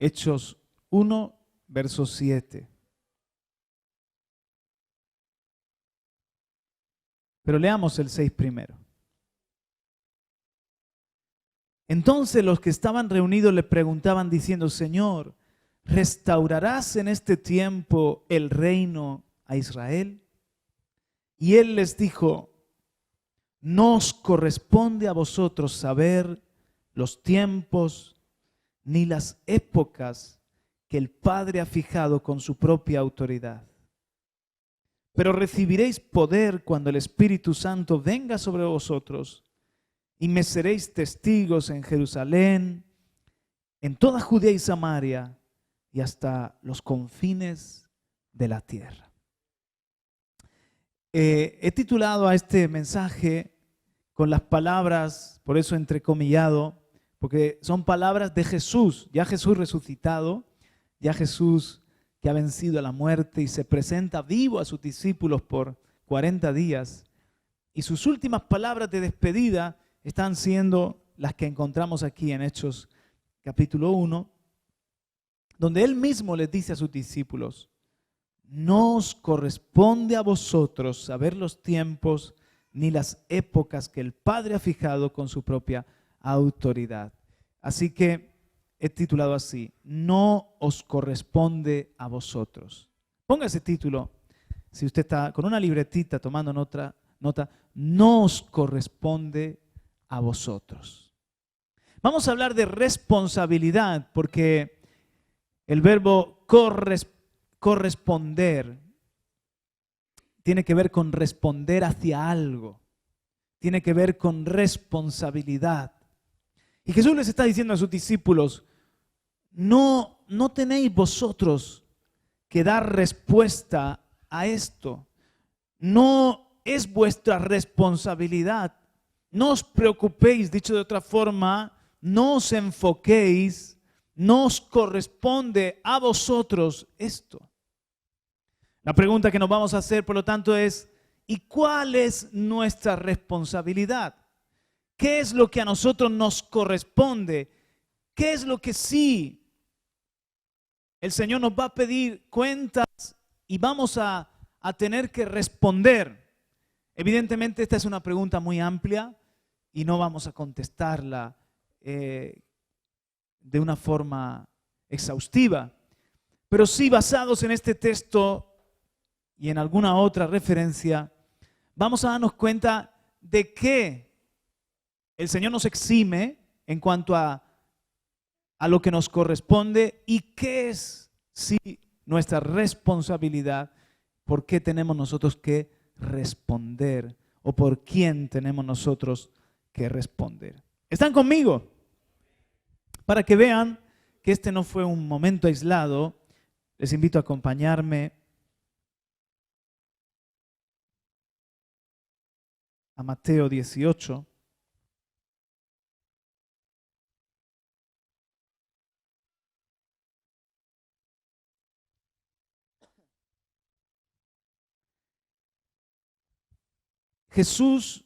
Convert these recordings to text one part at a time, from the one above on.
Hechos 1, verso 7. Pero leamos el 6 primero. Entonces los que estaban reunidos le preguntaban diciendo, Señor, ¿restaurarás en este tiempo el reino a Israel? Y él les dijo, no os corresponde a vosotros saber los tiempos ni las épocas que el Padre ha fijado con su propia autoridad. Pero recibiréis poder cuando el Espíritu Santo venga sobre vosotros y me seréis testigos en Jerusalén, en toda Judea y Samaria y hasta los confines de la tierra. He titulado a este mensaje con las palabras, por eso entrecomillado, porque son palabras de Jesús, ya Jesús resucitado, ya Jesús que ha vencido a la muerte y se presenta vivo a sus discípulos por 40 días. Y sus últimas palabras de despedida están siendo las que encontramos aquí en Hechos capítulo 1, donde él mismo les dice a sus discípulos, no os corresponde a vosotros saber los tiempos ni las épocas que el Padre ha fijado con su propia autoridad. Así que he titulado así, no os corresponde a vosotros. Ponga ese título, si usted está con una libretita tomando nota, no os corresponde a vosotros. Vamos a hablar de responsabilidad, porque el verbo corresponder tiene que ver con responder hacia algo, tiene que ver con responsabilidad. Y Jesús les está diciendo a sus discípulos, no tenéis vosotros que dar respuesta a esto. No es vuestra responsabilidad. No os preocupéis, dicho de otra forma, no os enfoquéis, no os corresponde a vosotros esto. La pregunta que nos vamos a hacer, por lo tanto, es, ¿y cuál es nuestra responsabilidad? ¿Qué es lo que a nosotros nos corresponde? ¿Qué es lo que sí el Señor nos va a pedir cuentas y vamos a tener que responder? Evidentemente esta es una pregunta muy amplia y no vamos a contestarla de una forma exhaustiva, pero sí basados en este texto y en alguna otra referencia, vamos a darnos cuenta de que el Señor nos exime en cuanto a lo que nos corresponde y qué es sí nuestra responsabilidad, por qué tenemos nosotros que responder o por quién tenemos nosotros que responder. ¿Están conmigo? Para que vean que este no fue un momento aislado, les invito a acompañarme a Mateo 18. Jesús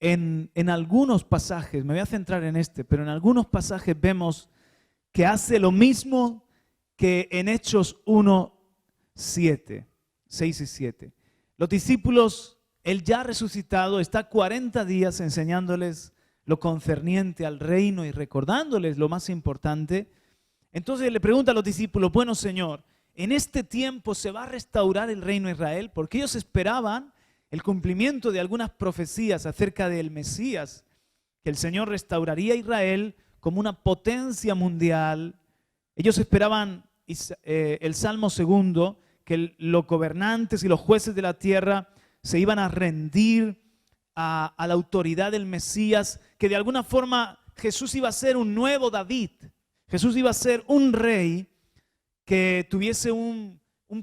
en algunos pasajes, me voy a centrar en este, pero en algunos pasajes vemos que hace lo mismo que en Hechos 1, 6 y 7. Los discípulos, él ya resucitado, está 40 días enseñándoles lo concerniente al reino y recordándoles lo más importante. Entonces le pregunta a los discípulos, bueno Señor, ¿en este tiempo se va a restaurar el reino de Israel? Porque ellos esperaban el cumplimiento de algunas profecías acerca del Mesías, que el Señor restauraría a Israel como una potencia mundial. Ellos esperaban el Salmo 2, que los gobernantes y los jueces de la tierra se iban a rendir a la autoridad del Mesías, que de alguna forma Jesús iba a ser un nuevo David. Jesús iba a ser un rey que tuviese un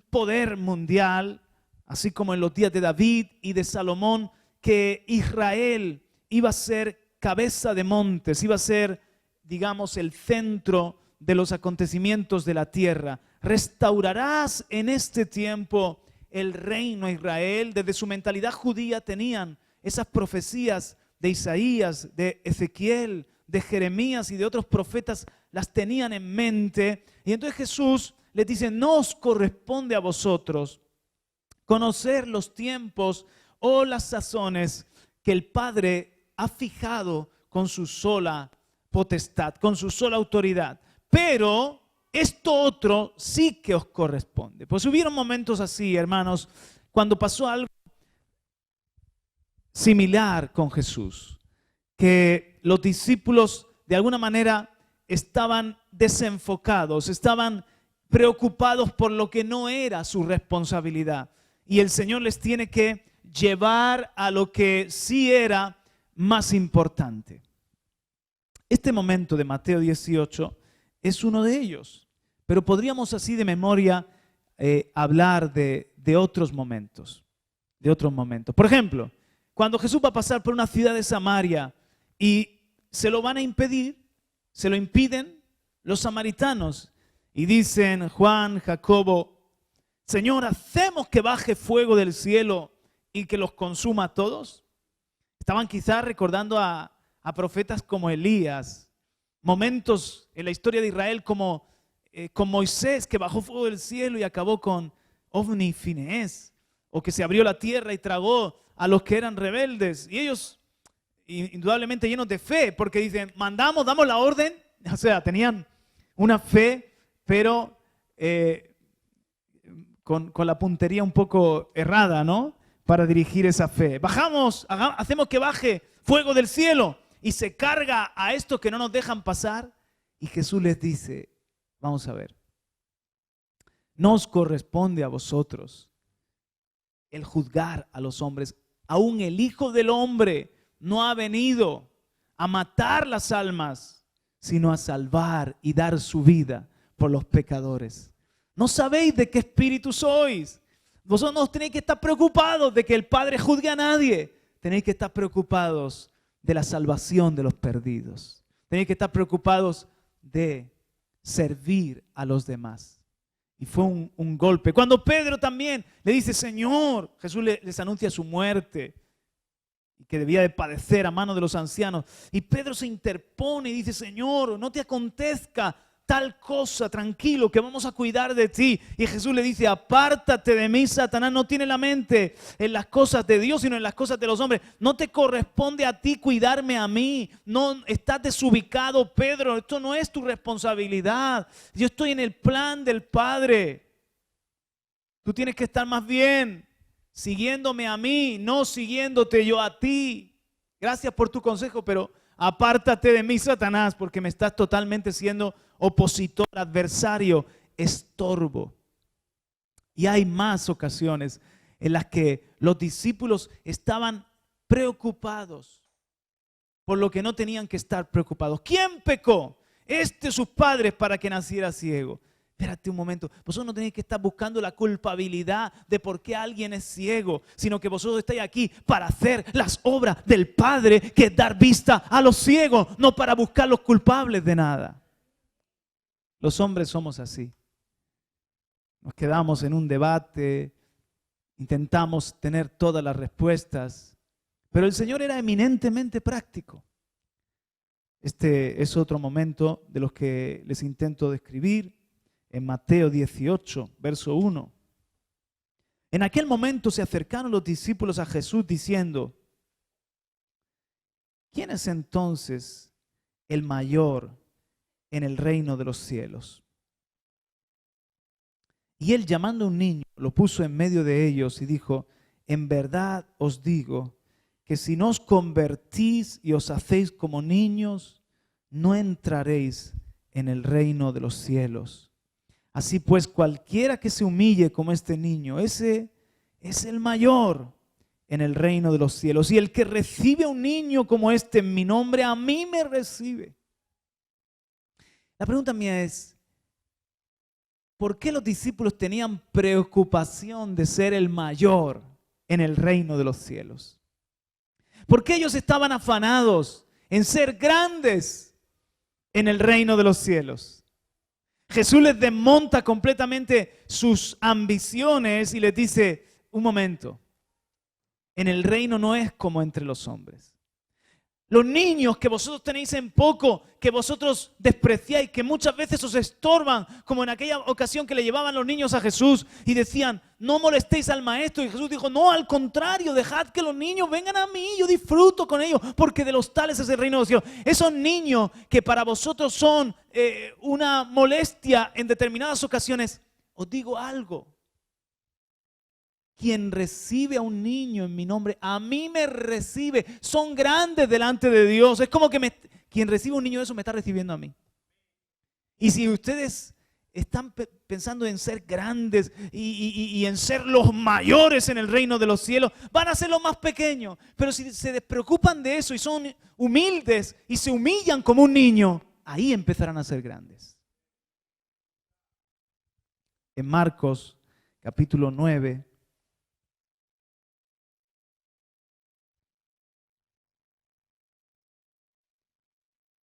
poder mundial, así como en los días de David y de Salomón, que Israel iba a ser cabeza de montes, iba a ser, digamos, el centro de los acontecimientos de la tierra. Restaurarás en este tiempo el reino a Israel. Desde su mentalidad judía tenían esas profecías de Isaías, de Ezequiel, de Jeremías y de otros profetas las tenían en mente. Y entonces Jesús les dice, no os corresponde a vosotros conocer los tiempos o las sazones que el Padre ha fijado con su sola potestad, con su sola autoridad. Pero esto otro sí que os corresponde. Pues hubieron momentos así, hermanos, cuando pasó algo similar con Jesús, que los discípulos de alguna manera estaban desenfocados, estaban preocupados por lo que no era su responsabilidad. Y el Señor les tiene que llevar a lo que sí era más importante. Este momento de Mateo 18 es uno de ellos, pero podríamos así de memoria hablar de otros momentos, Por ejemplo, cuando Jesús va a pasar por una ciudad de Samaria y se lo van a impedir, se lo impiden los samaritanos y dicen Juan, Jacobo, Señor, ¿hacemos que baje fuego del cielo y que los consuma a todos? Estaban quizás recordando a profetas como Elías, momentos en la historia de Israel como con Moisés, que bajó fuego del cielo y acabó con Ofni y Finehés, o que se abrió la tierra y tragó a los que eran rebeldes. Y ellos, indudablemente llenos de fe, porque dicen, mandamos, damos la orden. O sea, tenían una fe, pero con la puntería un poco errada, ¿no? Para dirigir esa fe. Bajamos, hacemos que baje fuego del cielo y se carga a estos que no nos dejan pasar. Y Jesús les dice, vamos a ver, no os corresponde a vosotros el juzgar a los hombres. Aún el Hijo del Hombre no ha venido a matar las almas, sino a salvar y dar su vida por los pecadores. ¿No sabéis de qué espíritu sois? Vosotros no tenéis que estar preocupados de que el Padre juzgue a nadie. Tenéis que estar preocupados de la salvación de los perdidos. Tenéis que estar preocupados de servir a los demás. Y fue un golpe. Cuando Pedro también le dice, Señor, Jesús les anuncia su muerte y que debía de padecer a manos de los ancianos. Y Pedro se interpone y dice, Señor, no te acontezca tal cosa, tranquilo, que vamos a cuidar de ti. Y Jesús le dice, apártate de mí, Satanás, no tiene la mente en las cosas de Dios, sino en las cosas de los hombres. No te corresponde a ti cuidarme a mí. No, estás desubicado, Pedro, esto no es tu responsabilidad. Yo estoy en el plan del Padre. Tú tienes que estar más bien siguiéndome a mí, no siguiéndote yo a ti. Gracias por tu consejo, pero apártate de mí, Satanás, porque me estás totalmente siendo opositor, adversario, estorbo. Y hay más ocasiones en las que los discípulos estaban preocupados por lo que no tenían que estar preocupados. ¿Quién pecó? Sus padres para que naciera ciego. Espérate un momento, vosotros no tenéis que estar buscando la culpabilidad de por qué alguien es ciego, sino que vosotros estáis aquí para hacer las obras del Padre, que es dar vista a los ciegos, no para buscar los culpables de nada. Los hombres somos así. Nos quedamos en un debate, intentamos tener todas las respuestas, pero el Señor era eminentemente práctico. Este es otro momento de los que les intento describir. En Mateo 18, verso 1. En aquel momento se acercaron los discípulos a Jesús diciendo, ¿quién es entonces el mayor en el reino de los cielos? Y él, llamando a un niño, lo puso en medio de ellos y dijo, en verdad os digo que si no os convertís y os hacéis como niños, no entraréis en el reino de los cielos. Así pues, cualquiera que se humille como este niño, ese es el mayor en el reino de los cielos. Y el que recibe a un niño como este en mi nombre, a mí me recibe. La pregunta mía es, ¿por qué los discípulos tenían preocupación de ser el mayor en el reino de los cielos? ¿Por qué ellos estaban afanados en ser grandes en el reino de los cielos? Jesús les desmonta completamente sus ambiciones y les dice, un momento, en el reino no es como entre los hombres. Los niños que vosotros tenéis en poco, que vosotros despreciáis, que muchas veces os estorban, como en aquella ocasión que le llevaban los niños a Jesús y decían, no molestéis al maestro. Y Jesús dijo, no, al contrario, dejad que los niños vengan a mí, yo disfruto con ellos, porque de los tales es el reino de los cielos. Esos niños que para vosotros son una molestia en determinadas ocasiones, os digo algo. Quien recibe a un niño en mi nombre, a mí me recibe. Son grandes delante de Dios. Es como que quien recibe a un niño de eso me está recibiendo a mí. Y si ustedes están pensando en ser grandes y en ser los mayores en el reino de los cielos, van a ser los más pequeños. Pero si se despreocupan de eso y son humildes y se humillan como un niño, ahí empezarán a ser grandes. En Marcos capítulo 9,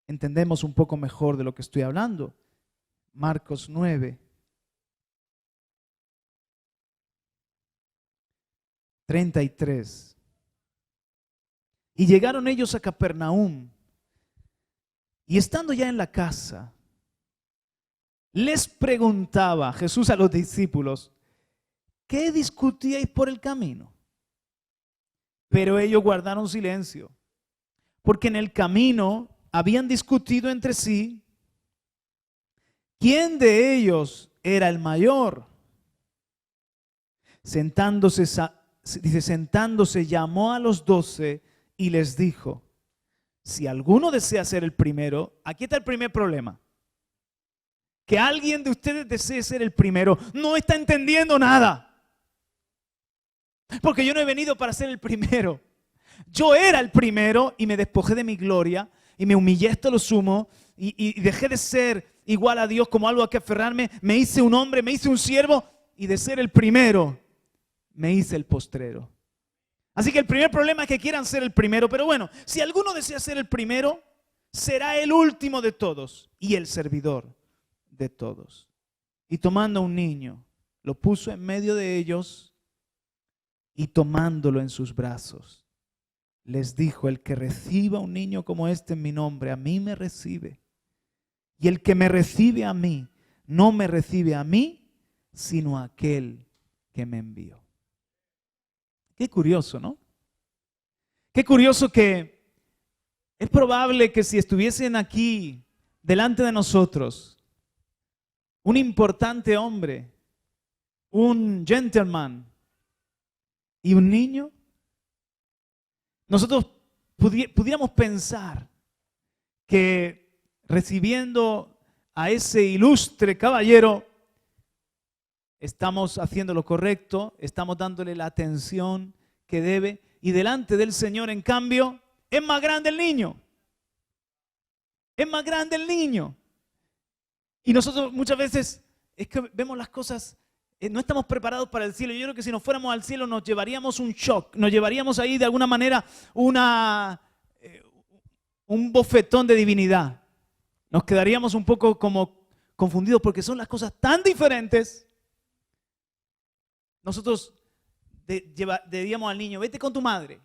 entendemos un poco mejor de lo que estoy hablando. Marcos 9, 33. Y llegaron ellos a Capernaum, y estando ya en la casa, les preguntaba Jesús a los discípulos, ¿qué discutíais por el camino? Pero ellos guardaron silencio, porque en el camino habían discutido entre sí quién de ellos era el mayor. Sentándose llamó a los 12 y les dijo, si alguno desea ser el primero, aquí está el primer problema. Que alguien de ustedes desee ser el primero, no está entendiendo nada. Porque yo no he venido para ser el primero. Yo era el primero y me despojé de mi gloria y me humillé hasta lo sumo y dejé de ser igual a Dios como algo a que aferrarme. Me hice un hombre, me hice un siervo y de ser el primero me hice el postrero. Así que el primer problema es que quieran ser el primero. Pero bueno, si alguno desea ser el primero, será el último de todos y el servidor de todos. Y tomando a un niño, lo puso en medio de ellos y tomándolo en sus brazos, les dijo, el que reciba un niño como este en mi nombre, a mí me recibe. Y el que me recibe a mí, no me recibe a mí, sino a aquel que me envió. Qué curioso, ¿no? Qué curioso que es probable que si estuviesen aquí delante de nosotros un importante hombre, un gentleman y un niño, nosotros pudiéramos pensar que recibiendo a ese ilustre caballero estamos haciendo lo correcto, estamos dándole la atención que debe, y delante del Señor, en cambio, es más grande el niño. Es más grande el niño. Y nosotros muchas veces es que vemos las cosas, no estamos preparados para el cielo. Yo creo que si nos fuéramos al cielo nos llevaríamos un shock, nos llevaríamos ahí de alguna manera un bofetón de divinidad. Nos quedaríamos un poco como confundidos porque son las cosas tan diferentes. Nosotros diríamos al niño, vete con tu madre,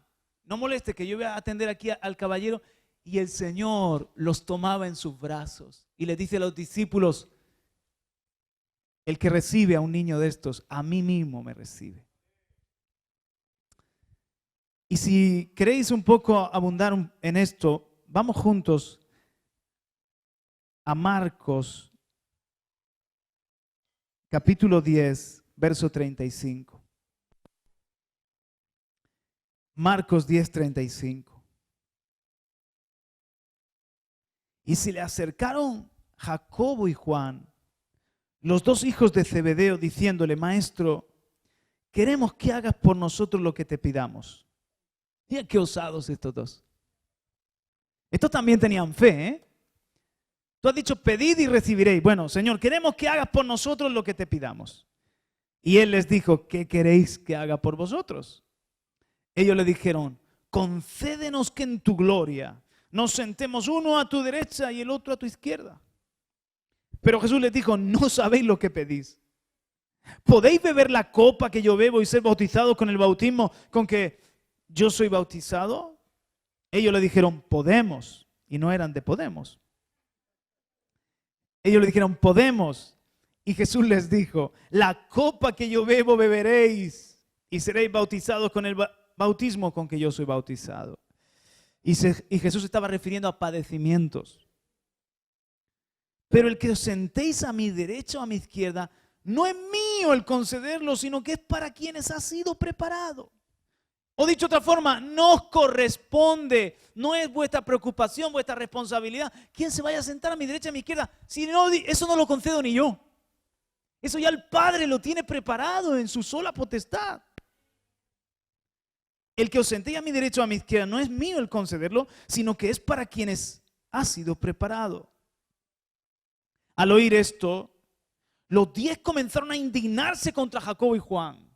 no molestes que yo voy a atender aquí al caballero. Y el Señor los tomaba en sus brazos y les dice a los discípulos, el que recibe a un niño de estos, a mí mismo me recibe. Y si queréis un poco abundar en esto, vamos juntos a Marcos, capítulo 10, verso 35. Marcos 10, 35. Y se le acercaron Jacobo y Juan, los dos hijos de Zebedeo, diciéndole, Maestro, queremos que hagas por nosotros lo que te pidamos. Mira qué osados estos dos. Estos también tenían fe, ¿eh? Tú has dicho, pedid y recibiréis. Bueno, Señor, queremos que hagas por nosotros lo que te pidamos. Y Él les dijo, ¿qué queréis que haga por vosotros? Ellos le dijeron, concédenos que en tu gloria nos sentemos uno a tu derecha y el otro a tu izquierda. Pero Jesús les dijo, no sabéis lo que pedís. ¿Podéis beber la copa que yo bebo y ser bautizados con el bautismo con que yo soy bautizado? Ellos le dijeron, podemos, y no eran de Podemos. Ellos le dijeron, podemos. Y Jesús les dijo, la copa que yo bebo beberéis y seréis bautizados con el bautismo con que yo soy bautizado. Y Jesús estaba refiriendo a padecimientos. Pero el que os sentéis a mi derecha o a mi izquierda, no es mío el concederlo, sino que es para quienes ha sido preparado. O dicho de otra forma, no os corresponde, no es vuestra preocupación, vuestra responsabilidad. ¿Quién se vaya a sentar a mi derecha, a mi izquierda? Si no, eso no lo concedo ni yo. Eso ya el Padre lo tiene preparado en su sola potestad. El que os sentéis a mi derecha o a mi izquierda no es mío el concederlo, sino que es para quienes ha sido preparado. Al oír esto, los 10 comenzaron a indignarse contra Jacobo y Juan.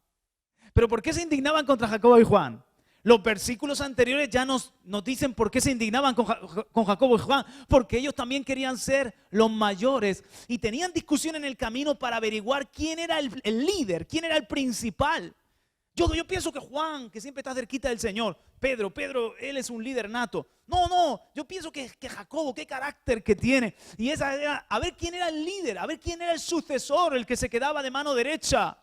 ¿Pero por qué se indignaban contra Jacobo y Juan? Los versículos anteriores ya nos dicen por qué se indignaban con Jacobo y Juan. Porque ellos también querían ser los mayores y tenían discusión en el camino para averiguar quién era el líder, quién era el principal. Yo pienso que Juan, que siempre está cerquita del Señor, Pedro, él es un líder nato. No, yo pienso que Jacobo, qué carácter que tiene. Y esa era, a ver quién era el líder, a ver quién era el sucesor, el que se quedaba de mano derecha.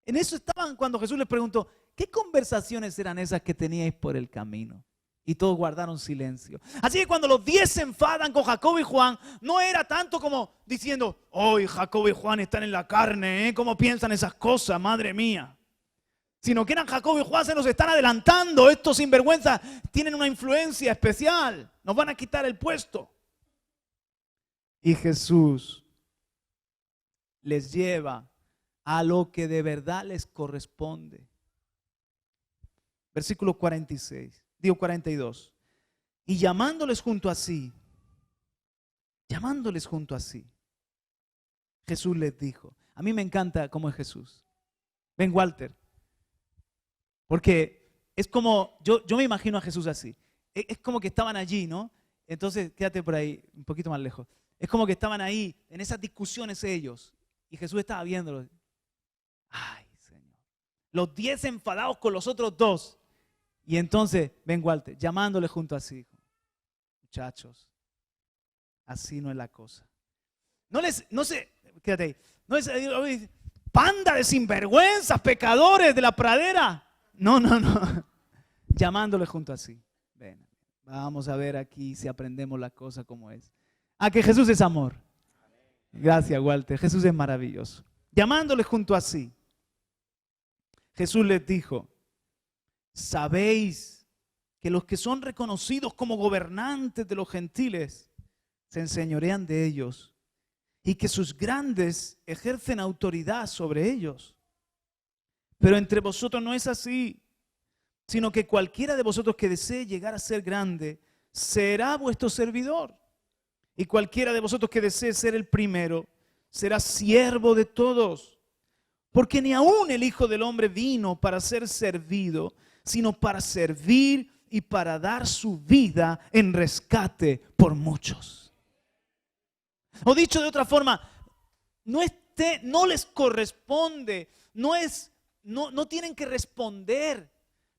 En eso estaban cuando Jesús les preguntó, ¿qué conversaciones eran esas que teníais por el camino? Y todos guardaron silencio. Así que cuando los 10 se enfadan con Jacobo y Juan, no era tanto como diciendo, hoy Jacobo y Juan están en la carne, ¿eh? ¿Cómo piensan esas cosas? Madre mía. Sino que eran Jacobo y Juan, se nos están adelantando, estos sinvergüenzas tienen una influencia especial, nos van a quitar el puesto. Y Jesús les lleva a lo que de verdad les corresponde. Versículo 42. Y llamándoles junto a sí, Jesús les dijo, a mí me encanta cómo es Jesús. Ven, Walter, porque es como, yo me imagino a Jesús así, es como que estaban allí, ¿no? Entonces, quédate por ahí, un poquito más lejos. Es como que estaban ahí, en esas discusiones ellos, y Jesús estaba viéndolos. Ay, Señor. Los 10 enfadados con los otros 2. Y entonces, ven Walter, llamándole junto a sí. Muchachos, así no es la cosa. No sé, quédate ahí. No es panda de sinvergüenzas, pecadores de la pradera. No. Llamándole junto a sí. Ven, vamos a ver aquí si aprendemos la cosa como es. Que Jesús es amor. Gracias, Walter. Jesús es maravilloso. Llamándole junto a sí. Jesús les dijo, sabéis que los que son reconocidos como gobernantes de los gentiles se enseñorean de ellos y que sus grandes ejercen autoridad sobre ellos. Pero entre vosotros no es así, sino que cualquiera de vosotros que desee llegar a ser grande será vuestro servidor. Y cualquiera de vosotros que desee ser el primero será siervo de todos. Porque ni aún el Hijo del Hombre vino para ser servido, sino para servir y para dar su vida en rescate por muchos. O dicho de otra forma, no les corresponde, no tienen que responder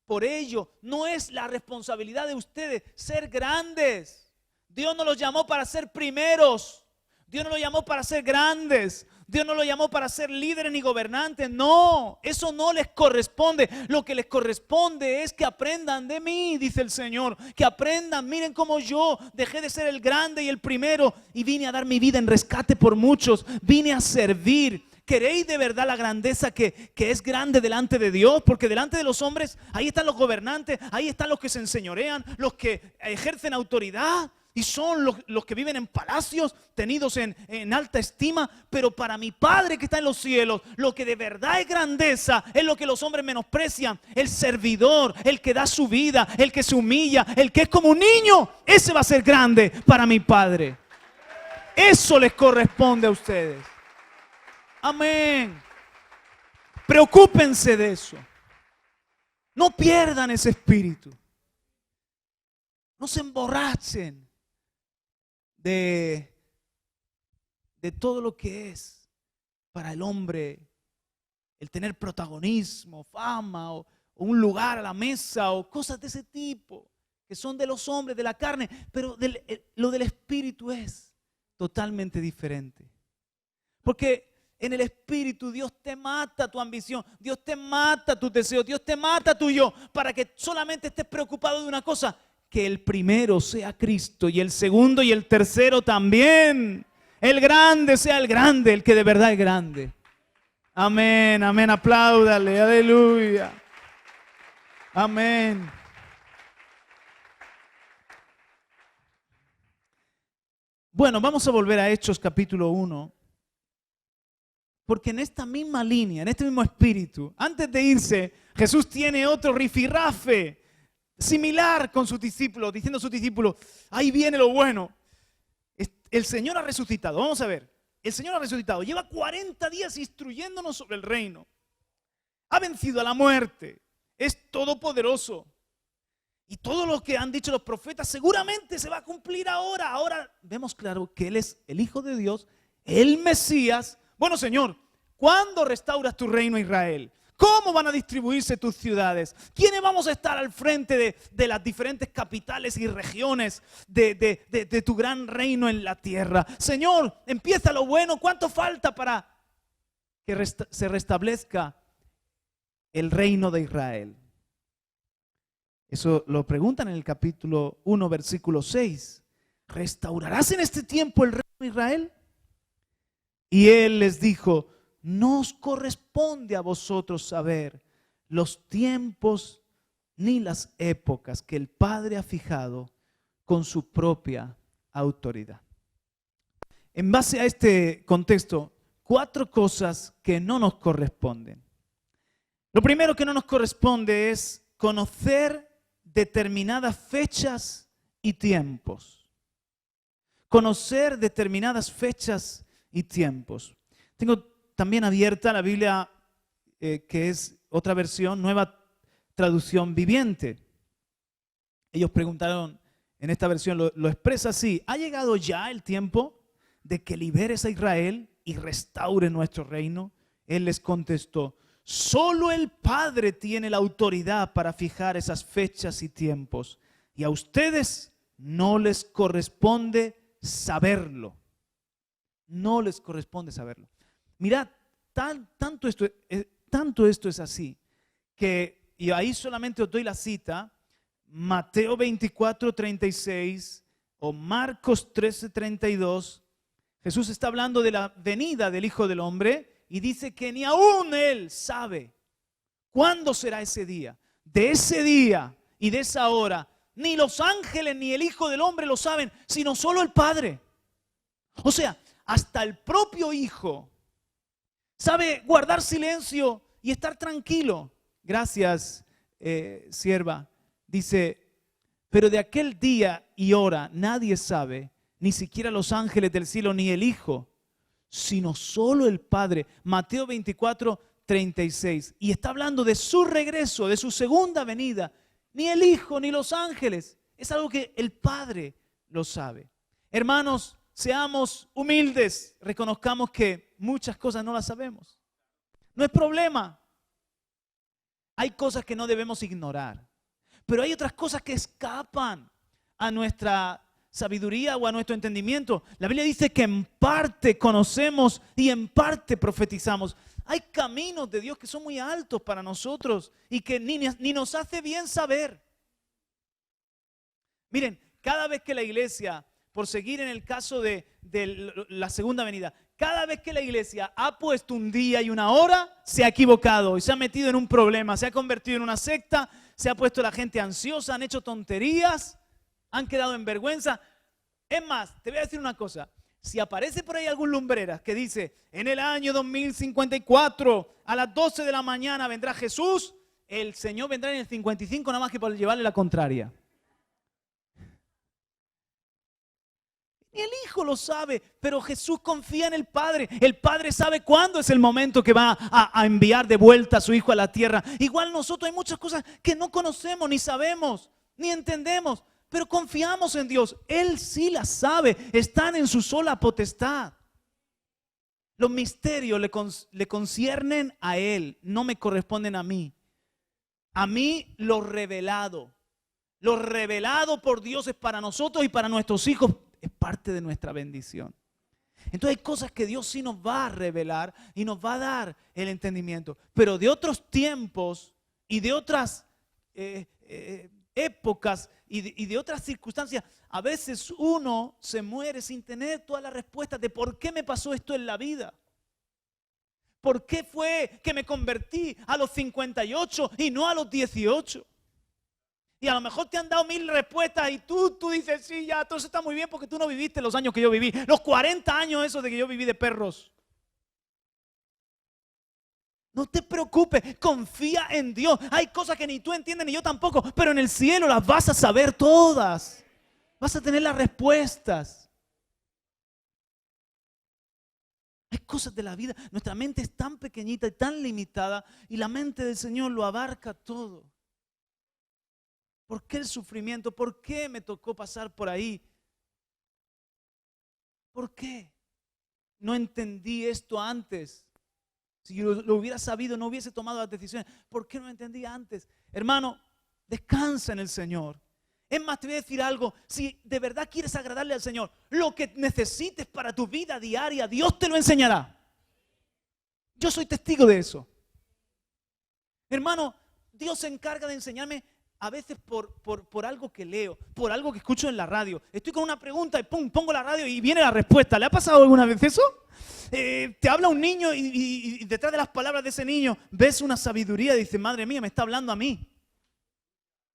por ello. No es la responsabilidad de ustedes ser grandes. Dios no los llamó para ser primeros. Dios no los llamó para ser grandes. Dios no los llamó para ser líderes ni gobernantes. No, eso no les corresponde. Lo que les corresponde es que aprendan de mí, dice el Señor. Que aprendan, miren cómo yo dejé de ser el grande y el primero y vine a dar mi vida en rescate por muchos. Vine a servir. ¿Queréis de verdad la grandeza que es grande delante de Dios? Porque delante de los hombres, ahí están los gobernantes, ahí están los que se enseñorean, los que ejercen autoridad. Y son los que viven en palacios, tenidos en alta estima. Pero para mi Padre que está en los cielos, lo que de verdad es grandeza es lo que los hombres menosprecian. El servidor, el que da su vida, el que se humilla, el que es como un niño. Ese va a ser grande para mi Padre. Eso les corresponde a ustedes. Amén. Preocúpense de eso. No pierdan ese espíritu. No se emborrachen de todo lo que es para el hombre el tener protagonismo, fama o un lugar a la mesa o cosas de ese tipo. que son de los hombres, de la carne, pero lo del Espíritu es totalmente diferente. Porque en el Espíritu Dios te mata tu ambición, Dios te mata tus deseos, Dios te mata tu yo, para que solamente estés preocupado de una cosa, que el primero sea Cristo y el segundo y el tercero también. El grande sea el grande, el que de verdad es grande. Amén, amén, apláudale, aleluya. Amén. Bueno, vamos a volver a Hechos capítulo 1. Porque en esta misma línea, en este mismo espíritu, antes de irse, Jesús tiene otro rifirrafe similar con sus discípulos, diciendo a sus discípulos, ahí viene lo bueno. El Señor ha resucitado, vamos a ver. El Señor ha resucitado, lleva 40 días instruyéndonos sobre el reino. Ha vencido a la muerte, es todopoderoso. Y todo lo que han dicho los profetas seguramente se va a cumplir ahora. Ahora vemos claro que Él es el Hijo de Dios, el Mesías. Bueno, Señor, ¿cuándo restauras tu reino, Israel? ¿Cómo van a distribuirse tus ciudades? ¿Quiénes vamos a estar al frente de las diferentes capitales y regiones de tu gran reino en la tierra? Señor, empieza lo bueno. ¿Cuánto falta para que se restablezca el reino de Israel? Eso lo preguntan en el capítulo 1, versículo 6. ¿Restaurarás en este tiempo el reino de Israel? Y Él les dijo, no os corresponde a vosotros saber los tiempos ni las épocas que el Padre ha fijado con su propia autoridad. En base a este contexto, 4 cosas que no nos corresponden. Lo primero que no nos corresponde es conocer determinadas fechas y tiempos. Conocer determinadas fechas y tiempos. Tengo también abierta la Biblia, que es otra versión, nueva traducción viviente. Ellos preguntaron, en esta versión lo expresa así, ¿ha llegado ya el tiempo de que liberes a Israel y restaure nuestro reino? Él les contestó, solo el Padre tiene la autoridad para fijar esas fechas y tiempos, y a ustedes no les corresponde saberlo. No les corresponde saberlo. Mirad, tanto esto es así, que, y ahí solamente os doy la cita, Mateo 24, 36 o Marcos 13, 32, Jesús está hablando de la venida del Hijo del Hombre y dice que ni aún Él sabe cuándo será ese día. De ese día y de esa hora, ni los ángeles ni el Hijo del Hombre lo saben, sino solo el Padre. O sea, hasta el propio Hijo sabe guardar silencio y estar tranquilo. Gracias, sierva. Dice, pero de aquel día y hora nadie sabe, ni siquiera los ángeles del cielo ni el Hijo, sino solo el Padre. Mateo 24, 36. Y está hablando de su regreso, de su segunda venida. Ni el Hijo ni los ángeles. Es algo que el Padre lo sabe. Hermanos, seamos humildes, reconozcamos que muchas cosas no las sabemos. No es problema. Hay cosas que no debemos ignorar, pero hay otras cosas que escapan a nuestra sabiduría o a nuestro entendimiento. La Biblia dice que en parte conocemos y en parte profetizamos. Hay caminos de Dios que son muy altos para nosotros y que ni nos hace bien saber. Miren, cada vez que la iglesia, por seguir en el caso de la segunda venida, cada vez que la iglesia ha puesto un día y una hora, se ha equivocado y se ha metido en un problema, se ha convertido en una secta, se ha puesto la gente ansiosa, han hecho tonterías, han quedado en vergüenza. Es más, te voy a decir una cosa, si aparece por ahí algún lumbreras que dice, en el año 2054, a las 12 de la mañana vendrá Jesús, el Señor vendrá en el 55 nada más que para llevarle la contraria. Ni el Hijo lo sabe, pero Jesús confía en el Padre. El Padre sabe cuándo es el momento que va a enviar de vuelta a su Hijo a la tierra. Igual nosotros hay muchas cosas que no conocemos, ni sabemos, ni entendemos, pero confiamos en Dios. Él sí las sabe, están en su sola potestad. Los misterios le conciernen a Él, no me corresponden a mí. A mí lo revelado, Lo revelado por Dios es para nosotros y para nuestros hijos es parte de nuestra bendición. Entonces hay cosas que Dios sí nos va a revelar y nos va a dar el entendimiento. Pero de otros tiempos y de otras épocas y de otras circunstancias, a veces uno se muere sin tener todas las respuestas de por qué me pasó esto en la vida. ¿Por qué fue que me convertí a los 58 y no a los 18? Y a lo mejor te han dado 1000 respuestas y tú dices, sí, ya, todo eso está muy bien porque tú no viviste los años que yo viví. Los 40 años esos de que yo viví de perros. No te preocupes, confía en Dios. Hay cosas que ni tú entiendes ni yo tampoco, pero en el cielo las vas a saber todas. Vas a tener las respuestas. Hay cosas de la vida. Nuestra mente es tan pequeñita y tan limitada y la mente del Señor lo abarca todo. ¿Por qué el sufrimiento? ¿Por qué me tocó pasar por ahí? ¿Por qué? No entendí esto antes. Si yo lo hubiera sabido, no hubiese tomado las decisiones. ¿Por qué no entendí antes? Hermano, descansa en el Señor. Es más, te voy a decir algo. Si de verdad quieres agradarle al Señor, lo que necesites para tu vida diaria, Dios te lo enseñará. Yo soy testigo de eso. Hermano, Dios se encarga de enseñarme a veces por algo que leo, por algo que escucho en la radio. Estoy con una pregunta y pum, pongo la radio y viene la respuesta. ¿Le ha pasado alguna vez eso? Te habla un niño y detrás de las palabras de ese niño ves una sabiduría y dices, madre mía, me está hablando a mí.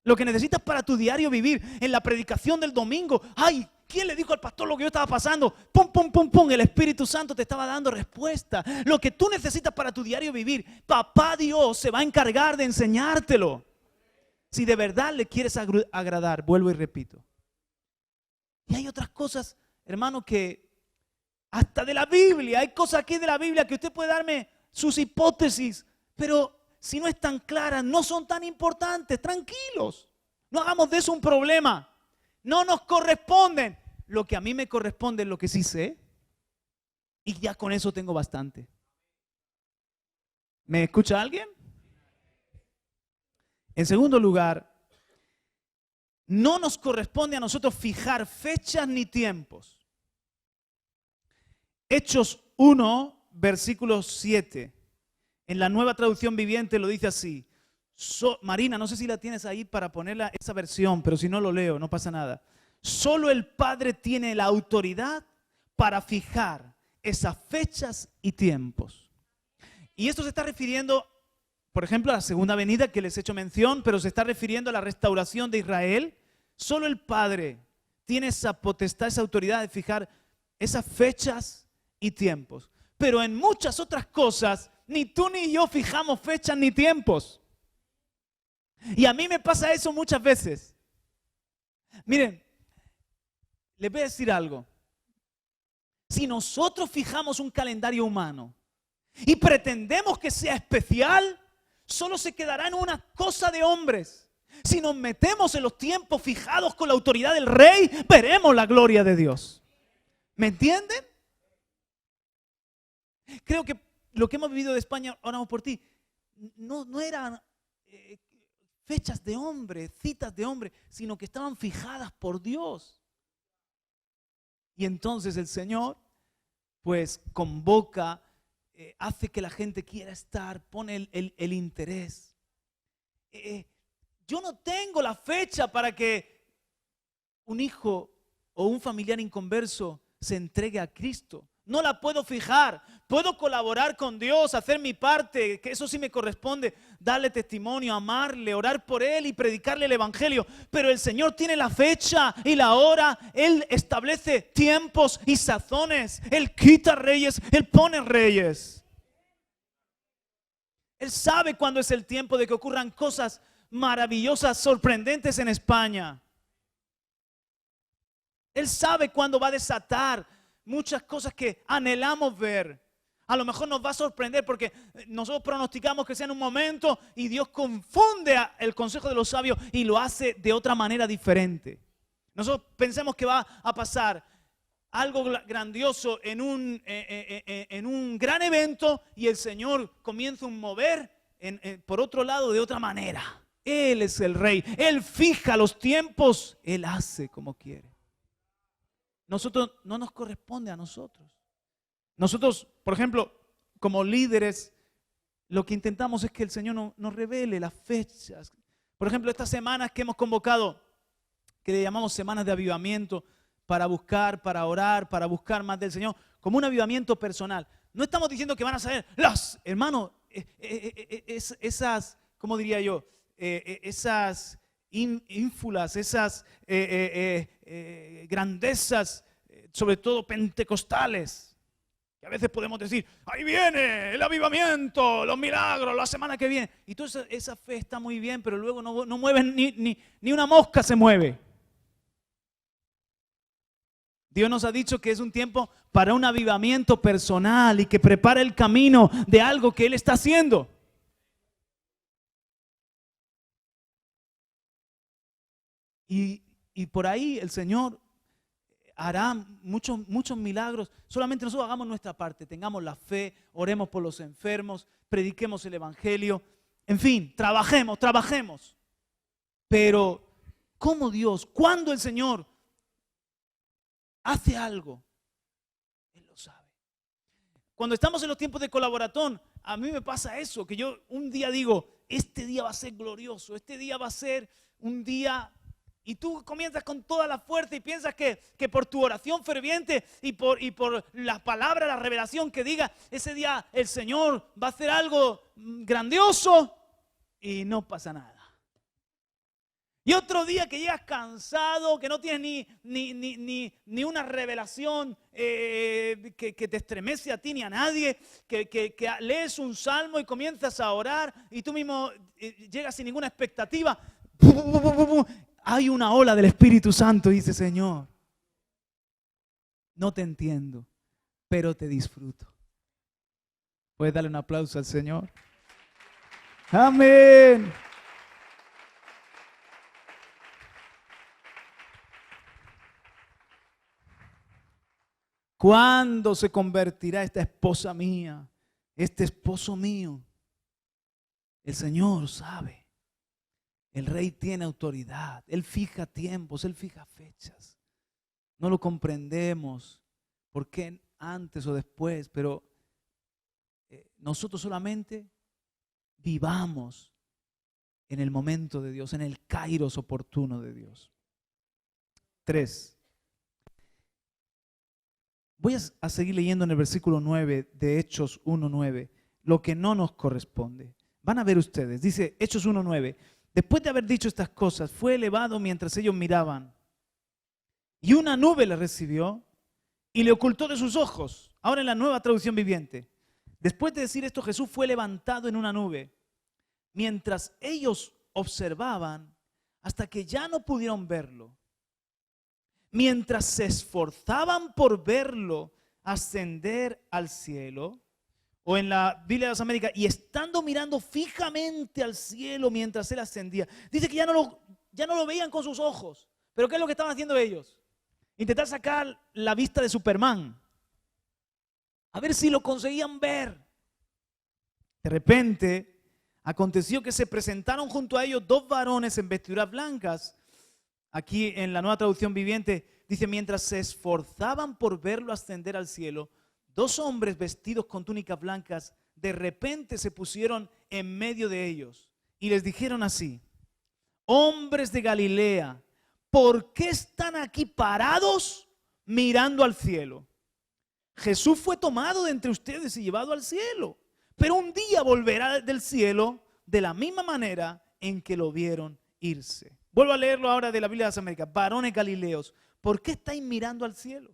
Lo que necesitas para tu diario vivir, en la predicación del domingo, ay, ¿quién le dijo al pastor lo que yo estaba pasando? Pum, pum, pum, pum, el Espíritu Santo te estaba dando respuesta. Lo que tú necesitas para tu diario vivir, papá Dios se va a encargar de enseñártelo. Si de verdad le quieres agradar, vuelvo y repito. Y hay otras cosas, hermano, que hasta de la Biblia, hay cosas aquí de la Biblia que usted puede darme sus hipótesis, pero si no están claras, no son tan importantes. Tranquilos, no hagamos de eso un problema. No nos corresponden. Lo que a mí me corresponde es lo que sí sé y ya con eso tengo bastante. ¿Me escucha alguien? En segundo lugar, no nos corresponde a nosotros fijar fechas ni tiempos. Hechos 1, versículo 7. En la Nueva Traducción Viviente lo dice así. Marina, no sé si la tienes ahí para ponerla esa versión, pero si no lo leo, no pasa nada. Solo el Padre tiene la autoridad para fijar esas fechas y tiempos. Y esto se está refiriendo, por ejemplo, a la segunda venida que les he hecho mención, pero se está refiriendo a la restauración de Israel. Solo el Padre tiene esa potestad, esa autoridad de fijar esas fechas y tiempos. Pero en muchas otras cosas, ni tú ni yo fijamos fechas ni tiempos. Y a mí me pasa eso muchas veces. Miren, les voy a decir algo. Si nosotros fijamos un calendario humano y pretendemos que sea especial, solo se quedará en una cosa de hombres. Si nos metemos en los tiempos fijados con la autoridad del Rey, veremos la gloria de Dios. ¿Me entienden? Creo que lo que hemos vivido de España, oramos por ti, no eran fechas de hombre, citas de hombre, sino que estaban fijadas por Dios. Y entonces el Señor, pues, convoca, hace que la gente quiera estar, pone el interés. Yo no tengo la fecha para que un hijo o un familiar inconverso se entregue a Cristo. No la puedo fijar. Puedo colaborar con Dios, hacer mi parte, que eso sí me corresponde, darle testimonio, amarle, orar por Él y predicarle el Evangelio. Pero el Señor tiene la fecha y la hora. Él establece tiempos y sazones. Él quita reyes, Él pone reyes. Él sabe cuándo es el tiempo de que ocurran cosas maravillosas, sorprendentes en España. Él sabe cuándo va a desatar muchas cosas que anhelamos ver. A lo mejor nos va a sorprender porque nosotros pronosticamos que sea en un momento y Dios confunde el consejo de los sabios y lo hace de otra manera diferente. Nosotros pensamos que va a pasar algo grandioso en un gran evento y el Señor comienza un mover por otro lado de otra manera. Él es el rey. Él fija los tiempos. Él hace como quiere. Nosotros no nos corresponde a nosotros. Nosotros, por ejemplo, como líderes, lo que intentamos es que el Señor nos revele las fechas. Por ejemplo, estas semanas que hemos convocado, que le llamamos semanas de avivamiento, para buscar, para orar, para buscar más del Señor, como un avivamiento personal. No estamos diciendo que van a salir las, hermano, esas, ¿cómo diría yo? Esas ínfulas, esas grandezas, sobre todo pentecostales. Y a veces podemos decir, ahí viene el avivamiento, los milagros, la semana que viene. Y toda esa fe está muy bien, pero luego no mueven ni una mosca se mueve. Dios nos ha dicho que es un tiempo para un avivamiento personal y que prepara el camino de algo que Él está haciendo. Y por ahí el Señor hará muchos milagros. Solamente nosotros hagamos nuestra parte, tengamos la fe, oremos por los enfermos, prediquemos el Evangelio. En fin, trabajemos. Pero, ¿cómo Dios? ¿Cuándo el Señor hace algo? Él lo sabe. Cuando estamos en los tiempos de colaboratón, a mí me pasa eso, que yo un día digo, este día va a ser glorioso, este día va a ser un día... Y tú comienzas con toda la fuerza y piensas que por tu oración ferviente y por la palabra, la revelación que diga, ese día el Señor va a hacer algo grandioso y no pasa nada. Y otro día que llegas cansado, que no tienes ni una revelación que te estremece a ti ni a nadie, que lees un salmo y comienzas a orar y tú mismo llegas sin ninguna expectativa. Hay una ola del Espíritu Santo y dice, Señor, no te entiendo, pero te disfruto. ¿Puedes darle un aplauso al Señor? Amén. ¿Cuándo se convertirá esta esposa mía, este esposo mío? El Señor sabe. El Rey tiene autoridad. Él fija tiempos, Él fija fechas. No lo comprendemos por qué antes o después, pero nosotros solamente vivamos en el momento de Dios, en el kairos oportuno de Dios. 3. Voy a seguir leyendo en el versículo 9 de Hechos 1:9, lo que no nos corresponde. Van a ver ustedes, dice Hechos 1:9. Después de haber dicho estas cosas, fue elevado mientras ellos miraban. Y una nube le recibió y le ocultó de sus ojos. Ahora en la Nueva Traducción Viviente. Después de decir esto, Jesús fue levantado en una nube. Mientras ellos observaban, hasta que ya no pudieron verlo. Mientras se esforzaban por verlo ascender al cielo, o en la Biblia de las Américas, y estando mirando fijamente al cielo mientras él ascendía. Dice que ya no lo veían con sus ojos. ¿Pero qué es lo que estaban haciendo ellos? Intentar sacar la vista de Superman. A ver si lo conseguían ver. De repente, aconteció que se presentaron junto a ellos dos varones en vestiduras blancas. Aquí en la Nueva Traducción Viviente dice, mientras se esforzaban por verlo ascender al cielo, dos hombres vestidos con túnicas blancas de repente se pusieron en medio de ellos y les dijeron así: hombres de Galilea, ¿por qué están aquí parados mirando al cielo? Jesús fue tomado de entre ustedes y llevado al cielo, pero un día volverá del cielo de la misma manera en que lo vieron irse. Vuelvo a leerlo ahora de la Biblia de las Américas. Varones galileos, ¿por qué estáis mirando al cielo?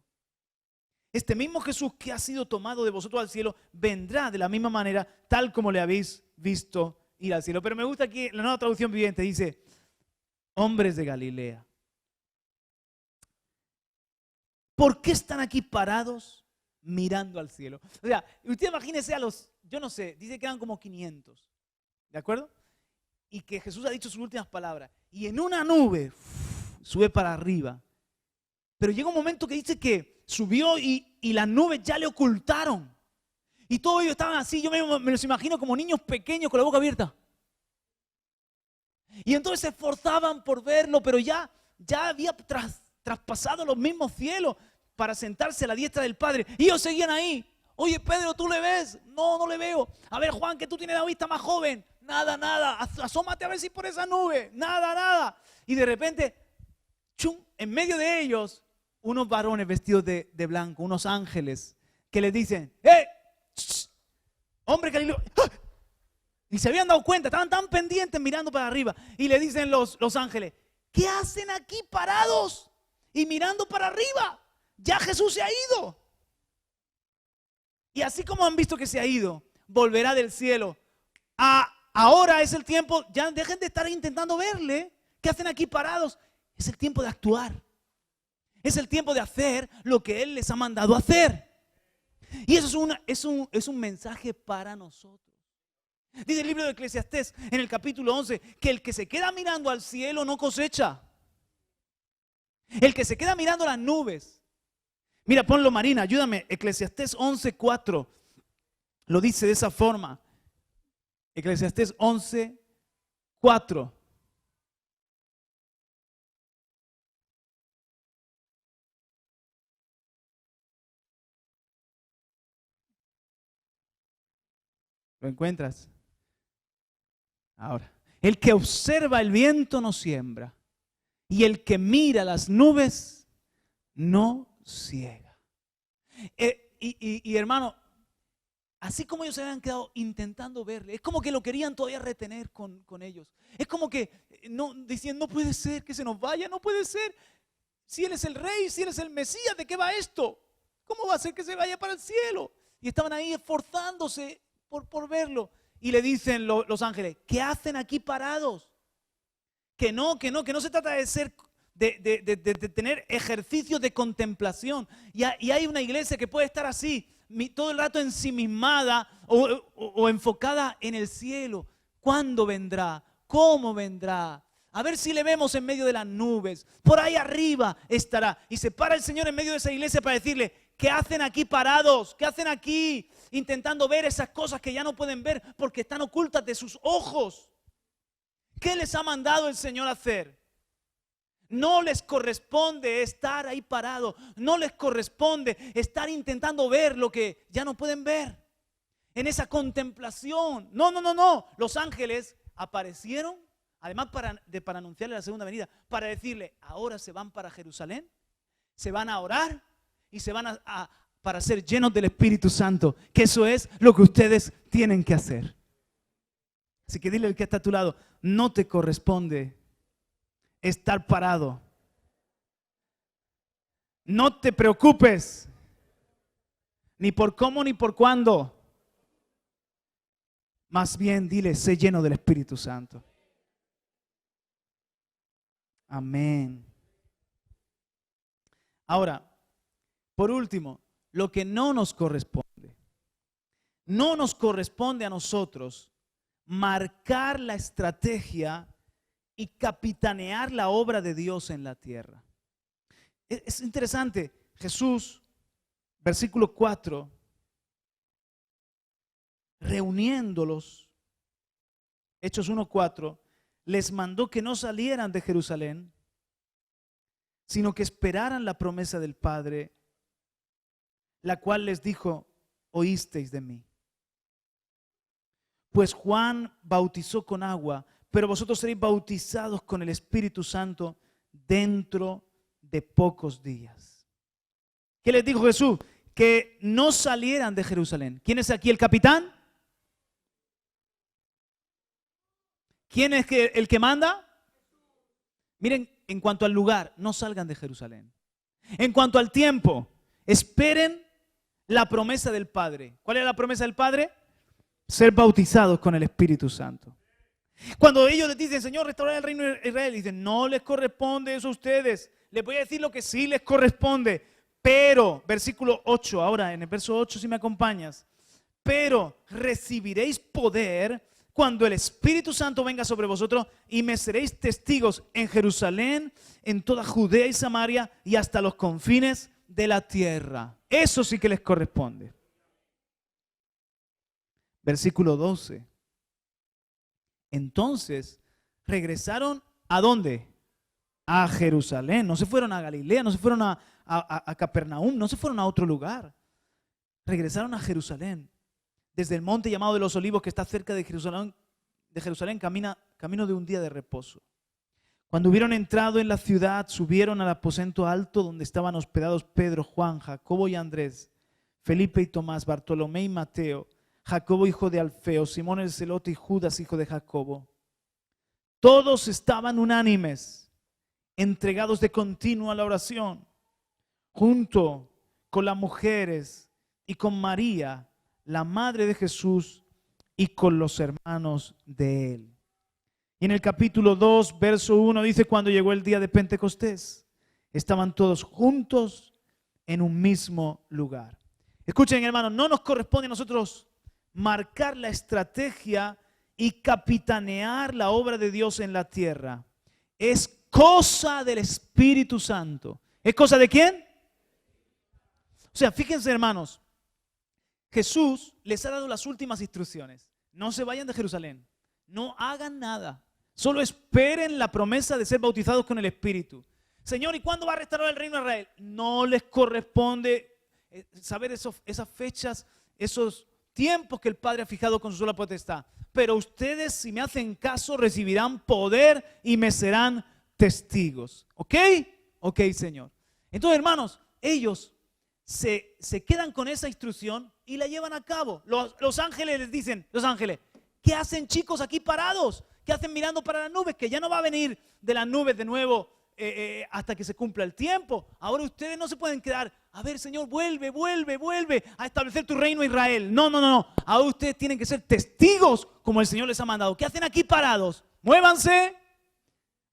Este mismo Jesús que ha sido tomado de vosotros al cielo vendrá de la misma manera tal como le habéis visto ir al cielo. Pero me gusta aquí la Nueva Traducción Viviente, dice, hombres de Galilea, ¿por qué están aquí parados mirando al cielo? O sea, usted imagínese a los, yo no sé, dice que eran como 500, ¿de acuerdo? Y que Jesús ha dicho sus últimas palabras. Y en una nube sube para arriba. Pero llega un momento que dice que subió y las nubes ya le ocultaron. Y todos ellos estaban así, yo me los imagino como niños pequeños con la boca abierta. Y entonces se esforzaban por verlo, pero ya había traspasado los mismos cielos para sentarse a la diestra del Padre. Y ellos seguían ahí. Oye, Pedro, ¿tú le ves? No, no le veo. A ver, Juan, que tú tienes la vista más joven. Nada, nada. Asómate a ver si por esa nube. Nada, nada. Y de repente, chum, en medio de ellos, unos varones vestidos de blanco, unos ángeles, que les dicen, ¡eh! Hombre Galileo. ¡Ah! Y se habían dado cuenta, estaban tan pendientes mirando para arriba. Y le dicen los ángeles, ¿qué hacen aquí parados y mirando para arriba? Ya Jesús se ha ido. Y así como han visto que se ha ido, volverá del cielo. Ahora es el tiempo, ya dejen de estar intentando verle. ¿Qué hacen aquí parados? Es el tiempo de actuar. Es el tiempo de hacer lo que Él les ha mandado hacer. Y eso es un mensaje para nosotros. Dice el libro de Eclesiastés en el capítulo 11 que el que se queda mirando al cielo no cosecha. El que se queda mirando las nubes. Mira, ponlo Marina, ayúdame. Eclesiastés 11:4 lo dice de esa forma. Eclesiastés 11:4. ¿Lo encuentras? Ahora, el que observa el viento no siembra, y el que mira las nubes no ciega. Y hermano, así como ellos se habían quedado intentando verle, es como que lo querían todavía retener con ellos. Es como que decían, no puede ser que se nos vaya, no puede ser. Si Él es el Rey, si Él es el Mesías, ¿de qué va esto? ¿Cómo va a ser que se vaya para el cielo? Y estaban ahí esforzándose por verlo. Y le dicen los ángeles, ¿qué hacen aquí parados? Que no se trata de ser, de tener ejercicios de contemplación. Y hay una iglesia que puede estar así, todo el rato ensimismada o enfocada en el cielo. ¿Cuándo vendrá? ¿Cómo vendrá? A ver si le vemos en medio de las nubes. Por ahí arriba estará. Y se para el Señor en medio de esa iglesia para decirle, ¿qué hacen aquí parados? ¿Qué hacen aquí intentando ver esas cosas que ya no pueden ver porque están ocultas de sus ojos? ¿Qué les ha mandado el Señor hacer? No les corresponde estar ahí parado. No les corresponde estar intentando ver lo que ya no pueden ver. En esa contemplación. No. Los ángeles aparecieron, además para anunciarle la segunda venida, para decirle, ahora se van para Jerusalén, se van a orar y se van para ser llenos del Espíritu Santo, que eso es lo que ustedes tienen que hacer. Así que dile al que está a tu lado, no te corresponde estar parado. No te preocupes, ni por cómo ni por cuándo. Más bien dile, sé lleno del Espíritu Santo. Amén. Ahora, por último, lo que no nos corresponde. No nos corresponde a nosotros marcar la estrategia y capitanear la obra de Dios en la tierra. Es interesante, Jesús, versículo 4, reuniéndolos, Hechos 1:4, les mandó que no salieran de Jerusalén, sino que esperaran la promesa del Padre, la cual les dijo, oísteis de mí. Pues Juan bautizó con agua, pero vosotros seréis bautizados con el Espíritu Santo dentro de pocos días. ¿Qué les dijo Jesús? Que no salieran de Jerusalén. ¿Quién es aquí el capitán? ¿Quién es el que manda? Miren, en cuanto al lugar, no salgan de Jerusalén. En cuanto al tiempo, esperen la promesa del Padre. ¿Cuál es la promesa del Padre? Ser bautizados con el Espíritu Santo. Cuando ellos les dicen, Señor, restaurar el reino de Israel, dicen, no les corresponde eso a ustedes. Les voy a decir lo que sí les corresponde. Pero, versículo 8, ahora en el verso 8 si me acompañas. Pero recibiréis poder cuando el Espíritu Santo venga sobre vosotros y me seréis testigos en Jerusalén, en toda Judea y Samaria y hasta los confines de la tierra. Eso sí que les corresponde. Versículo 12. Entonces regresaron ¿a dónde? A Jerusalén. No se fueron a Galilea, no se fueron a Capernaum, no se fueron a otro lugar. Regresaron a Jerusalén. Desde el monte llamado de los Olivos, que está cerca de Jerusalén, camino de un día de reposo. Cuando hubieron entrado en la ciudad, subieron al aposento alto donde estaban hospedados Pedro, Juan, Jacobo y Andrés, Felipe y Tomás, Bartolomé y Mateo, Jacobo hijo de Alfeo, Simón el celote y Judas hijo de Jacobo. Todos estaban unánimes, entregados de continuo a la oración, junto con las mujeres y con María, la madre de Jesús, y con los hermanos de él. Y en el capítulo 2, verso 1 dice: cuando llegó el día de Pentecostés, estaban todos juntos en un mismo lugar. Escuchen, hermanos, no nos corresponde a nosotros marcar la estrategia y capitanear la obra de Dios en la tierra. Es cosa del Espíritu Santo. ¿Es cosa de quién? O sea, fíjense, hermanos, Jesús les ha dado las últimas instrucciones. No se vayan de Jerusalén, no hagan nada, solo esperen la promesa de ser bautizados con el Espíritu. Señor, ¿y cuándo va a restaurar el reino de Israel? No les corresponde saber esas fechas, esos tiempos que el Padre ha fijado con su sola potestad. Pero ustedes, si me hacen caso, recibirán poder y me serán testigos. ¿Ok? Ok, Señor. Entonces, hermanos, ellos se quedan con esa instrucción y la llevan a cabo. Los ángeles les dicen, los ángeles, ¿qué hacen, chicos, aquí parados? ¿Qué hacen mirando para las nubes? Que ya no va a venir de las nubes de nuevo hasta que se cumpla el tiempo. Ahora ustedes no se pueden quedar, a ver, Señor, vuelve a establecer tu reino Israel. No. Ahora ustedes tienen que ser testigos como el Señor les ha mandado. ¿Qué hacen aquí parados? Muévanse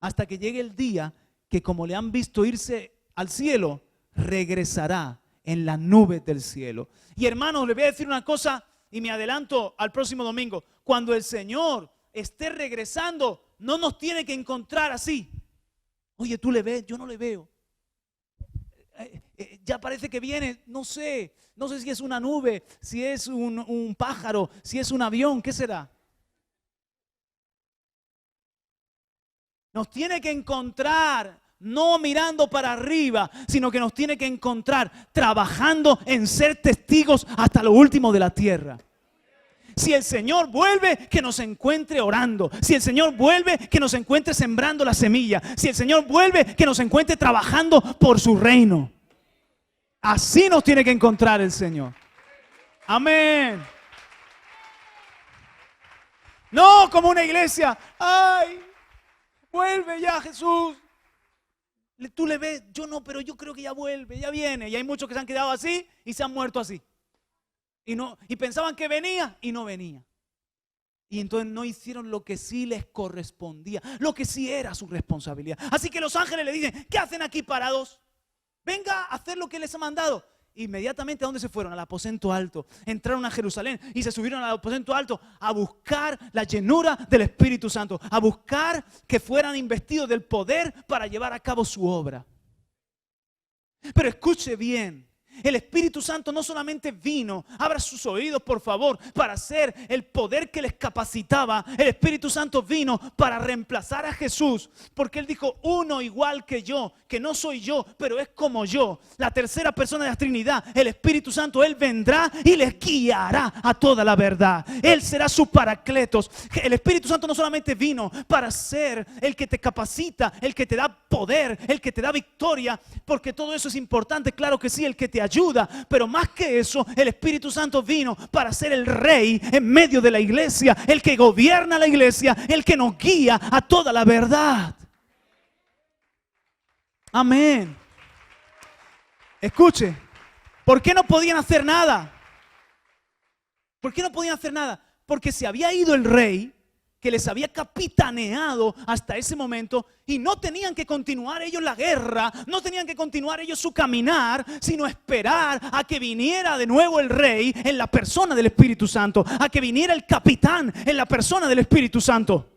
hasta que llegue el día que, como le han visto irse al cielo, regresará en las nubes del cielo. Y hermanos, les voy a decir una cosa y me adelanto al próximo domingo. Cuando el Señor esté regresando, no nos tiene que encontrar así. Oye, ¿tú le ves? Yo no le veo. Ya parece que viene, no sé si es una nube, si es un pájaro, si es un avión, ¿qué será? Nos tiene que encontrar no mirando para arriba, sino que nos tiene que encontrar trabajando en ser testigos hasta lo último de la tierra. Si el Señor vuelve, que nos encuentre orando. Si el Señor vuelve, que nos encuentre sembrando la semilla. Si el Señor vuelve, que nos encuentre trabajando por su reino. Así nos tiene que encontrar el Señor. Amén. No como una iglesia. ¡Ay! Vuelve ya, Jesús. Tú le ves, yo no, pero yo creo que ya vuelve, ya viene. Y hay muchos que se han quedado así y se han muerto así. Y pensaban que venía y no venía. Y entonces no hicieron lo que sí les correspondía, lo que sí era su responsabilidad. Así que los ángeles le dicen, ¿qué hacen aquí parados? Venga a hacer lo que les ha mandado. Inmediatamente, ¿a dónde se fueron? Al aposento alto. Entraron a Jerusalén y se subieron al aposento alto a buscar la llenura del Espíritu Santo, a buscar que fueran investidos del poder para llevar a cabo su obra. Pero escuche bien, el Espíritu Santo no solamente vino, abra sus oídos por favor, para hacer el poder que les capacitaba. El Espíritu Santo vino para reemplazar a Jesús, porque Él dijo, uno igual que yo, que no soy yo, pero es como yo. La tercera persona de la Trinidad, el Espíritu Santo, Él vendrá y les guiará a toda la verdad. Él será su paracletos. El Espíritu Santo no solamente vino para ser el que te capacita, el que te da poder, el que te da victoria, porque todo eso es importante, claro que sí, el que te ayuda, pero más que eso, el Espíritu Santo vino para ser el rey en medio de la iglesia, el que gobierna la iglesia, el que nos guía a toda la verdad. Amén. Escuche, ¿por qué no podían hacer nada? ¿Por qué no podían hacer nada? Porque se había ido el rey que les había capitaneado hasta ese momento y no tenían que continuar ellos la guerra, no tenían que continuar ellos su caminar, sino esperar a que viniera de nuevo el rey en la persona del Espíritu Santo, a que viniera el capitán en la persona del Espíritu Santo.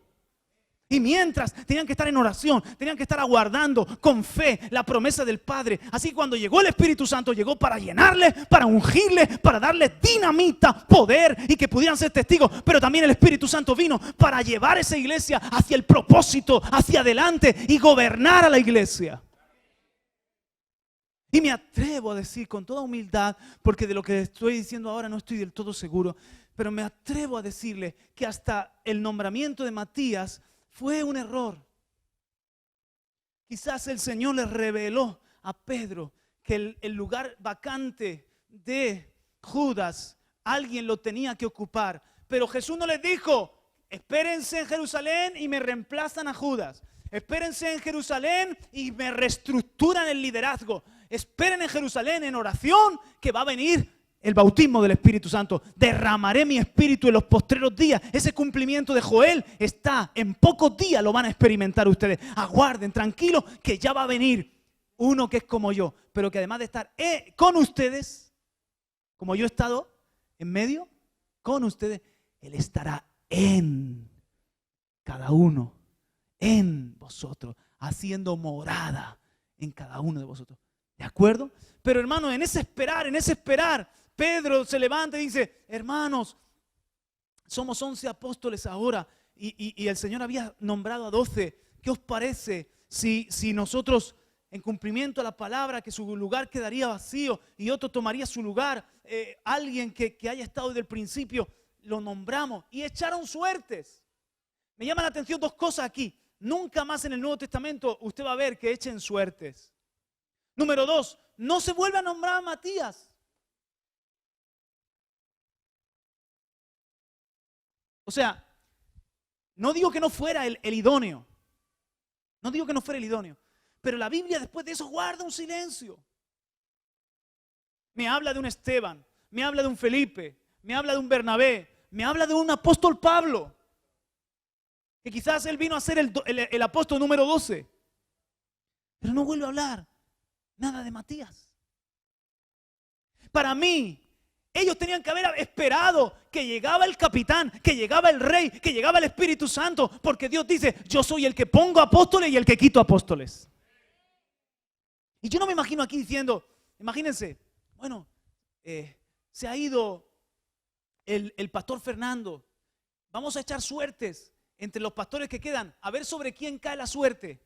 Y mientras tenían que estar en oración, tenían que estar aguardando con fe la promesa del Padre. Así que cuando llegó el Espíritu Santo, llegó para llenarle, para ungirle, para darle dinamita, poder y que pudieran ser testigos. Pero también el Espíritu Santo vino para llevar esa iglesia hacia el propósito, hacia adelante y gobernar a la iglesia. Y me atrevo a decir con toda humildad, porque de lo que estoy diciendo ahora no estoy del todo seguro, pero me atrevo a decirle que hasta el nombramiento de Matías fue un error. Quizás el Señor le reveló a Pedro que el lugar vacante de Judas, alguien lo tenía que ocupar. Pero Jesús no les dijo, espérense en Jerusalén y me reemplazan a Judas. Espérense en Jerusalén y me reestructuran el liderazgo. Esperen en Jerusalén en oración que va a venir el bautismo del Espíritu Santo. Derramaré mi espíritu en los postreros días. Ese cumplimiento de Joel está en pocos días, lo van a experimentar ustedes. Aguarden, tranquilos, que ya va a venir uno que es como yo, pero que además de estar con ustedes, como yo he estado en medio, con ustedes, Él estará en cada uno, en vosotros, haciendo morada en cada uno de vosotros. ¿De acuerdo? Pero hermanos, en ese esperar, Pedro se levanta y dice, hermanos, somos 11 apóstoles ahora y el Señor había nombrado a 12. ¿Qué os parece si nosotros, en cumplimiento a la palabra, que su lugar quedaría vacío y otro tomaría su lugar, alguien que haya estado desde el principio, lo nombramos? Y echaron suertes. Me llama la atención dos cosas aquí. Nunca más en el Nuevo Testamento usted va a ver que echen suertes. Número 2, no se vuelve a nombrar a Matías. O sea, no digo que no fuera el idóneo. No digo que no fuera el idóneo. Pero la Biblia después de eso guarda un silencio. Me habla de un Esteban, me habla de un Felipe, me habla de un Bernabé, me habla de un apóstol Pablo. Que quizás él vino a ser el apóstol número 12. Pero no vuelve a hablar nada de Matías. Para mí, ellos tenían que haber esperado que llegaba el capitán, que llegaba el rey, que llegaba el Espíritu Santo, porque Dios dice, yo soy el que pongo apóstoles y el que quito apóstoles. Y yo no me imagino aquí diciendo, imagínense, bueno, se ha ido el pastor Fernando, vamos a echar suertes entre los pastores que quedan, a ver sobre quién cae la suerte.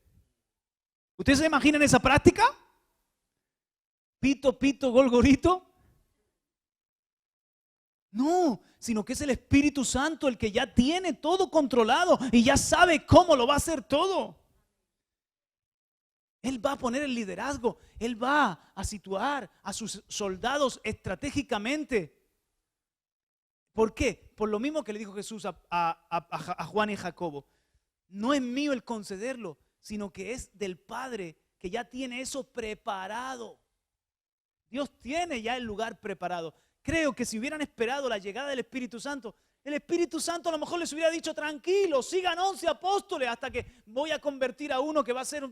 ¿Ustedes se imaginan esa práctica? Pito, pito, gol, gorito. No, sino que es el Espíritu Santo el que ya tiene todo controlado y ya sabe cómo lo va a hacer todo. Él va a poner el liderazgo, Él va a situar a sus soldados estratégicamente. ¿Por qué? Por lo mismo que le dijo Jesús a Juan y Jacobo. No es mío el concederlo, sino que es del Padre que ya tiene eso preparado. Dios tiene ya el lugar preparado. Creo que si hubieran esperado la llegada del Espíritu Santo, el Espíritu Santo a lo mejor les hubiera dicho, tranquilo, sigan 11 apóstoles hasta que voy a convertir a uno que va a ser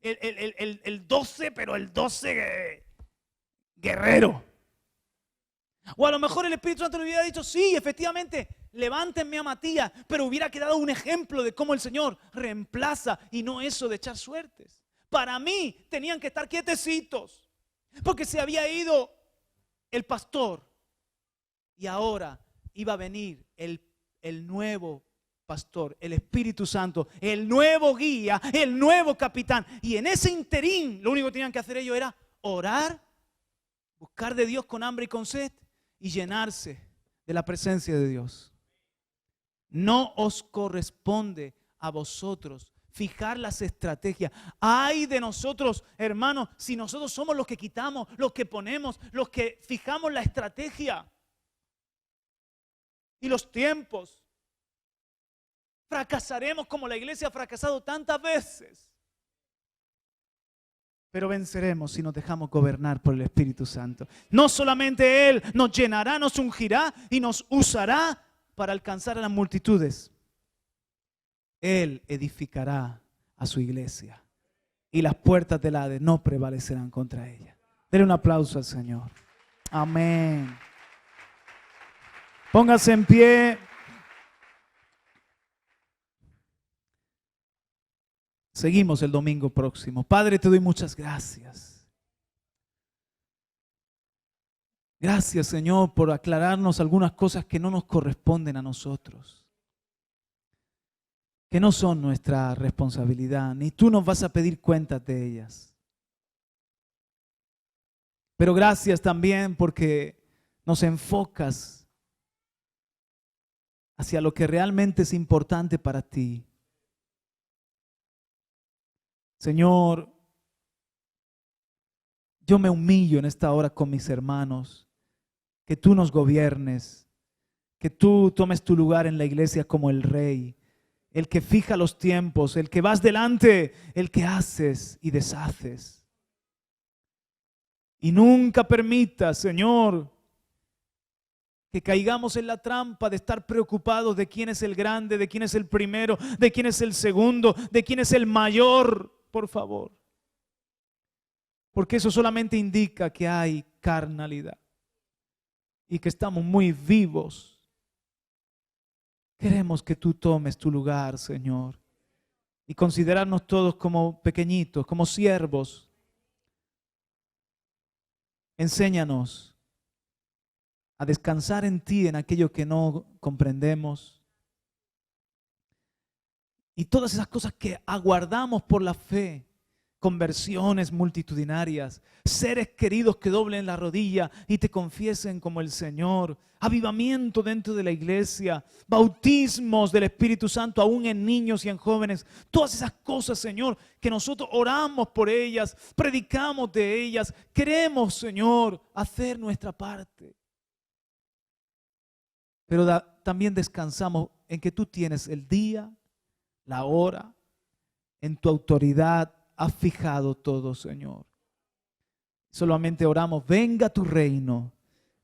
el 12, pero el 12 guerrero. O a lo mejor el Espíritu Santo le hubiera dicho, sí, efectivamente, levántenme a Matías, pero hubiera quedado un ejemplo de cómo el Señor reemplaza y no eso de echar suertes. Para mí tenían que estar quietecitos, porque se había ido el pastor y ahora iba a venir el nuevo pastor, el Espíritu Santo, el nuevo guía, el nuevo capitán. Y en ese interín lo único que tenían que hacer ellos era orar, buscar de Dios con hambre y con sed y llenarse de la presencia de Dios. No os corresponde a vosotros fijar las estrategias. Ay de nosotros, hermanos, si nosotros somos los que quitamos, los que ponemos, los que fijamos la estrategia y los tiempos. Fracasaremos como la iglesia ha fracasado tantas veces. Pero venceremos si nos dejamos gobernar por el Espíritu Santo. No solamente Él nos llenará, nos ungirá y nos usará para alcanzar a las multitudes. Él edificará a su iglesia y las puertas del Hades no prevalecerán contra ella. Denle un aplauso al Señor. Amén. Póngase en pie. Seguimos el domingo próximo. Padre, te doy muchas gracias. Gracias, Señor, por aclararnos algunas cosas que no nos corresponden a nosotros, que no son nuestra responsabilidad, ni tú nos vas a pedir cuentas de ellas. Pero gracias también porque nos enfocas hacia lo que realmente es importante para ti. Señor, yo me humillo en esta hora con mis hermanos, que tú nos gobiernes, que tú tomes tu lugar en la iglesia como el Rey, el que fija los tiempos, el que vas delante, el que haces y deshaces. Y nunca permitas, Señor, que caigamos en la trampa de estar preocupados de quién es el grande, de quién es el primero, de quién es el segundo, de quién es el mayor, por favor. Porque eso solamente indica que hay carnalidad y que estamos muy vivos. Queremos que tú tomes tu lugar, Señor, y considerarnos todos como pequeñitos, como siervos. Enséñanos a descansar en ti, en aquello que no comprendemos. Y todas esas cosas que aguardamos por la fe, conversiones multitudinarias, seres queridos que doblen la rodilla y te confiesen como el Señor, avivamiento dentro de la iglesia, bautismos del Espíritu Santo aún en niños y en jóvenes, todas esas cosas, Señor, que nosotros oramos por ellas, predicamos de ellas, queremos, Señor, hacer nuestra parte. Pero también descansamos en que tú tienes el día, la hora, en tu autoridad has fijado todo, Señor. Solamente oramos, venga tu reino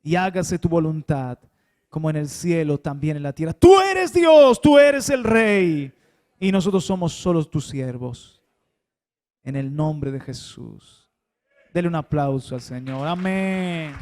y hágase tu voluntad, como en el cielo, también en la tierra. Tú eres Dios, tú eres el Rey, y nosotros somos solo tus siervos. En el nombre de Jesús. Dele un aplauso al Señor. Amén.